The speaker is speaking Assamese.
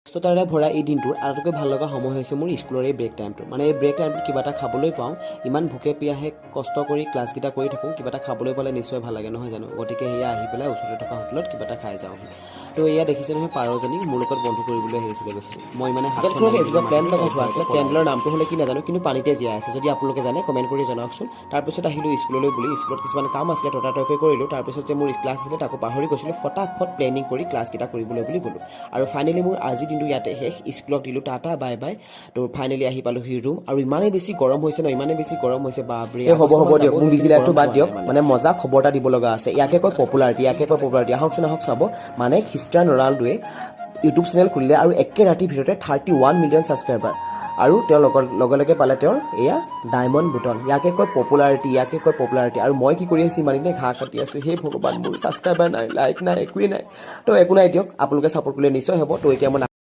ব্যস্ততাৰে ভৰা এই দিনটোৰ আটাইতকৈ ভাল লগা সময় হৈছে মোৰ স্কুলৰ এই ব্ৰেক টাইমটো মানে এই ব্ৰেক টাইমটোত কিবা এটা খাবলৈ পাওঁ ইমান ভোকে পিয়াহে কষ্ট কৰি ক্লাছকেইটা কৰি থাকোঁ কিবা এটা খাবলৈ পালে নিশ্চয় ভাল লাগে নহয় জানো গতিকে সেয়া আহি পেলাই ওচৰতে থকা হোটেলত কিবা এটা খাই যাওঁ তো এয়া দেখিছে নহয় পাৰজনীক মোৰ লগত বন্ধু কৰিবলৈ আহিছিলে গৈছিলে মই মানে হাতখনত এজোপা প্লেণ্ট লগাই থোৱা আছিলে প্লেণ্টৰ নামটো হ'লে কি নাজানো কিন্তু পানীতে জীয়াই আছে যদি আপোনালোকে জানে কমেণ্ট কৰি জনাওকচোন তাৰপিছত আহিলোঁ স্কুললৈ বুলি স্কুলত কিছুমান কাম আছিলে ততাতৈয়াকৈ কৰিলোঁ তাৰপিছত যে মোৰ ক্লাছ আছিলে তাকো পাহৰি গৈছিলোঁ ফটাফট প্লেনিং কৰি ক্লাছকেইটা কৰিবলৈ বুলি গ'লোঁ আৰু ফাইনেলি মোৰ আজি দিনটো ইয়াতে শেষ স্কুলক দিলোঁ টাটা বাই বাই তো ফাইনেলি আহি পালোহি ৰুম আৰু ইমানেই বেছি গৰম হৈছে ন ইমানেই বেছি গৰম হৈছে বাপৰে হ'ব দিয়ক মোৰ বিজি লাইফটো বাদ দিয়ক মানে মজা খবৰ এটা দিব লগা আছে ইয়াকে কয় পপুলাৰিটি আহকচোন আহক চাব মানে খ্ৰীষ্টিয়ানো ৰনাল্ডোৱে ইউটিউব চেনেল খুলিলে আৰু একে ৰাতিৰ ভিতৰতে 31 মিলিয়ন ছাবস্ক্ৰাইবাৰ আৰু তেওঁ লগে লগে পালে তেওঁৰ এয়া ডায়মণ্ড বুটন ইয়াকে কয় পপুলাৰিটি আৰু মই কি কৰি আছোঁ ইমান দিনে ঘাঁহ কাটি আছোঁ সেই ভগৱান মোৰ ছাবস্ক্ৰাইবাৰ নাই লাইক নাই একোৱেই নাই তো একো নাই দিয়ক আপোনালোকে ছাপোৰ্ট কৰিলে নিশ্চয় হ'ব তো এতিয়া মই